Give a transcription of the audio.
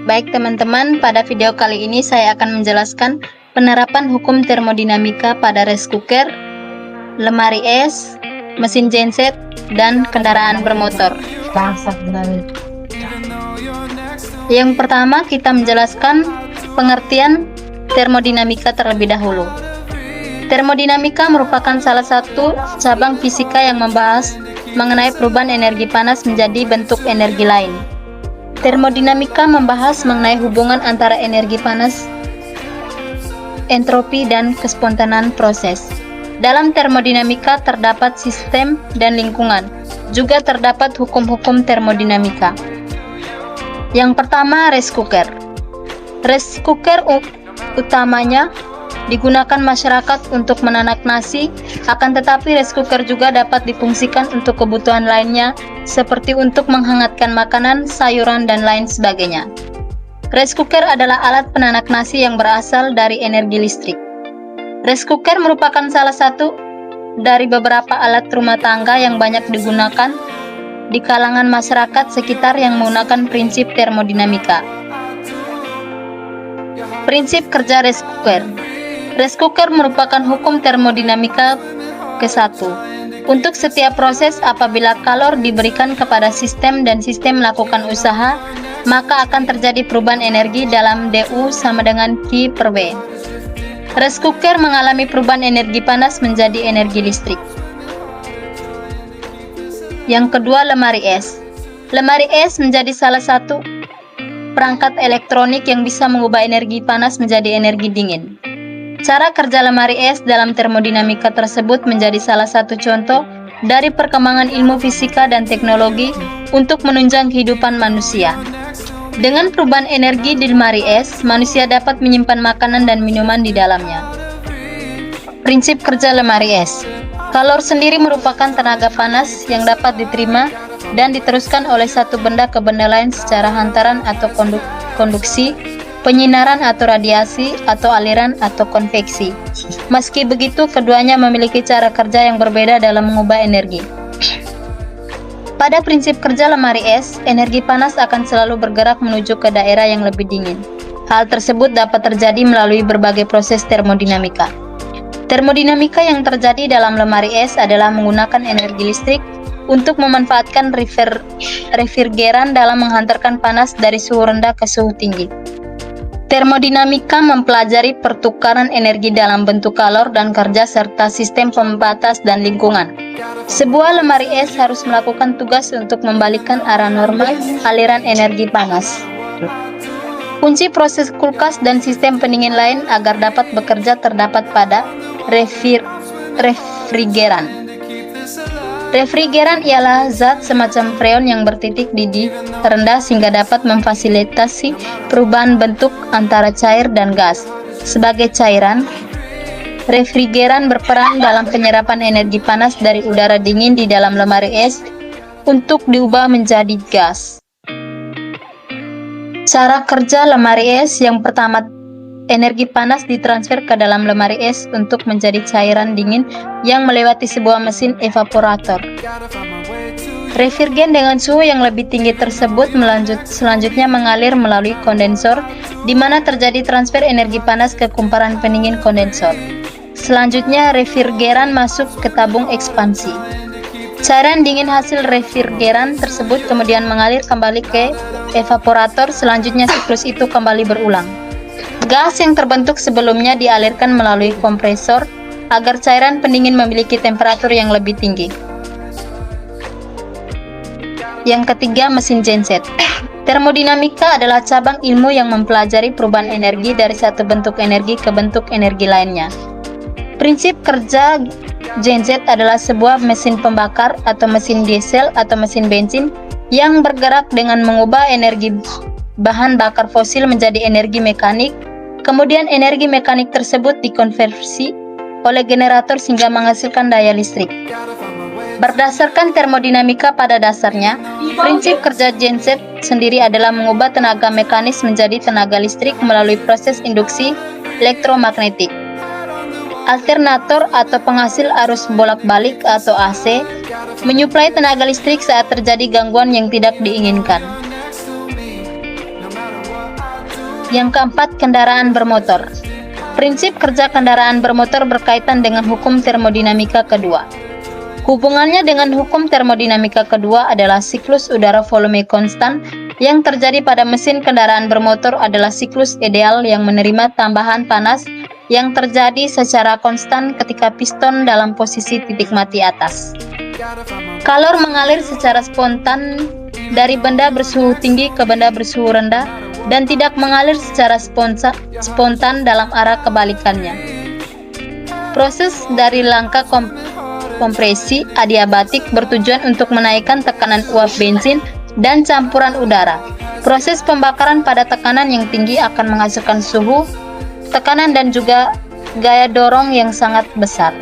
Baik teman-teman, pada video kali ini saya akan menjelaskan penerapan hukum termodinamika pada rice cooker, lemari es, mesin genset, dan kendaraan bermotor. Yang pertama, kita menjelaskan pengertian termodinamika terlebih dahulu. Termodinamika merupakan salah satu cabang fisika yang membahas mengenai perubahan energi panas menjadi bentuk energi lain. Termodinamika membahas mengenai hubungan antara energi panas, entropi, dan kespontanan proses. Dalam termodinamika terdapat sistem dan lingkungan. Juga terdapat hukum-hukum termodinamika. Yang pertama, rice cooker. Rice cooker utamanya digunakan masyarakat untuk menanak nasi, akan tetapi rice cooker juga dapat difungsikan untuk kebutuhan lainnya, seperti untuk menghangatkan makanan, sayuran, dan lain sebagainya. Rice cooker adalah alat penanak nasi yang berasal dari energi listrik. Rice cooker merupakan salah satu dari beberapa alat rumah tangga yang banyak digunakan di kalangan masyarakat sekitar yang menggunakan prinsip termodinamika. Prinsip kerja rice cooker. Rice cooker merupakan hukum termodinamika ke-1. Untuk setiap proses, apabila kalor diberikan kepada sistem dan sistem melakukan usaha, maka akan terjadi perubahan energi dalam DU sama dengan Q per V. Rice cooker mengalami perubahan energi panas menjadi energi listrik. Yang kedua, lemari es. Lemari es menjadi salah satu perangkat elektronik yang bisa mengubah energi panas menjadi energi dingin. Cara kerja lemari es dalam termodinamika tersebut menjadi salah satu contoh dari perkembangan ilmu fisika dan teknologi untuk menunjang kehidupan manusia. Dengan perubahan energi di lemari es, manusia dapat menyimpan makanan dan minuman di dalamnya. Prinsip kerja lemari es. Kalor sendiri merupakan tenaga panas yang dapat diterima dan diteruskan oleh satu benda ke benda lain secara hantaran atau konduksi, penyinaran atau radiasi, atau aliran atau konveksi. Meski begitu, keduanya memiliki cara kerja yang berbeda dalam mengubah energi. Pada prinsip kerja lemari es, energi panas akan selalu bergerak menuju ke daerah yang lebih dingin. Hal tersebut dapat terjadi melalui berbagai proses termodinamika. Termodinamika yang terjadi dalam lemari es adalah menggunakan energi listrik untuk memanfaatkan refrigeran dalam menghantarkan panas dari suhu rendah ke suhu tinggi. Termodinamika mempelajari pertukaran energi dalam bentuk kalor dan kerja serta sistem pembatas dan lingkungan. Sebuah lemari es harus melakukan tugas untuk membalikkan arah normal aliran energi panas. Kunci proses kulkas dan sistem pendingin lain agar dapat bekerja terdapat pada refrigeran. Refrigeran ialah zat semacam freon yang bertitik didih rendah sehingga dapat memfasilitasi perubahan bentuk antara cair dan gas. Sebagai cairan, refrigeran berperan dalam penyerapan energi panas dari udara dingin di dalam lemari es untuk diubah menjadi gas. Cara kerja lemari es yang pertama, energi panas ditransfer ke dalam lemari es untuk menjadi cairan dingin yang melewati sebuah mesin evaporator. Refrigeran dengan suhu yang lebih tinggi tersebut selanjutnya mengalir melalui kondensor, di mana terjadi transfer energi panas ke kumparan pendingin kondensor. Selanjutnya, refrigeran masuk ke tabung ekspansi. Cairan dingin hasil refrigeran tersebut kemudian mengalir kembali ke evaporator. Selanjutnya, siklus itu kembali berulang. Gas yang terbentuk sebelumnya dialirkan melalui kompresor agar cairan pendingin memiliki temperatur yang lebih tinggi. Yang ketiga, mesin genset. Termodinamika adalah cabang ilmu yang mempelajari perubahan energi dari satu bentuk energi ke bentuk energi lainnya. Prinsip kerja genset adalah sebuah mesin pembakar atau mesin diesel atau mesin bensin yang bergerak dengan mengubah energi bahan bakar fosil menjadi energi mekanik. Kemudian energi mekanik tersebut dikonversi oleh generator sehingga menghasilkan daya listrik. Berdasarkan termodinamika pada dasarnya, prinsip kerja genset sendiri adalah mengubah tenaga mekanis menjadi tenaga listrik melalui proses induksi elektromagnetik. Alternator atau penghasil arus bolak-balik atau AC menyuplai tenaga listrik saat terjadi gangguan yang tidak diinginkan. Yang keempat, kendaraan bermotor. Prinsip kerja kendaraan bermotor berkaitan dengan hukum termodinamika kedua. Hubungannya dengan hukum termodinamika kedua adalah siklus udara volume konstan yang terjadi pada mesin kendaraan bermotor adalah siklus ideal yang menerima tambahan panas yang terjadi secara konstan ketika piston dalam posisi titik mati atas. Kalor mengalir secara spontan dari benda bersuhu tinggi ke benda bersuhu rendah dan tidak mengalir secara spontan dalam arah kebalikannya. Proses dari langkah kompresi adiabatik bertujuan untuk menaikkan tekanan uap bensin dan campuran udara. Proses pembakaran pada tekanan yang tinggi akan menghasilkan suhu, tekanan dan juga gaya dorong yang sangat besar.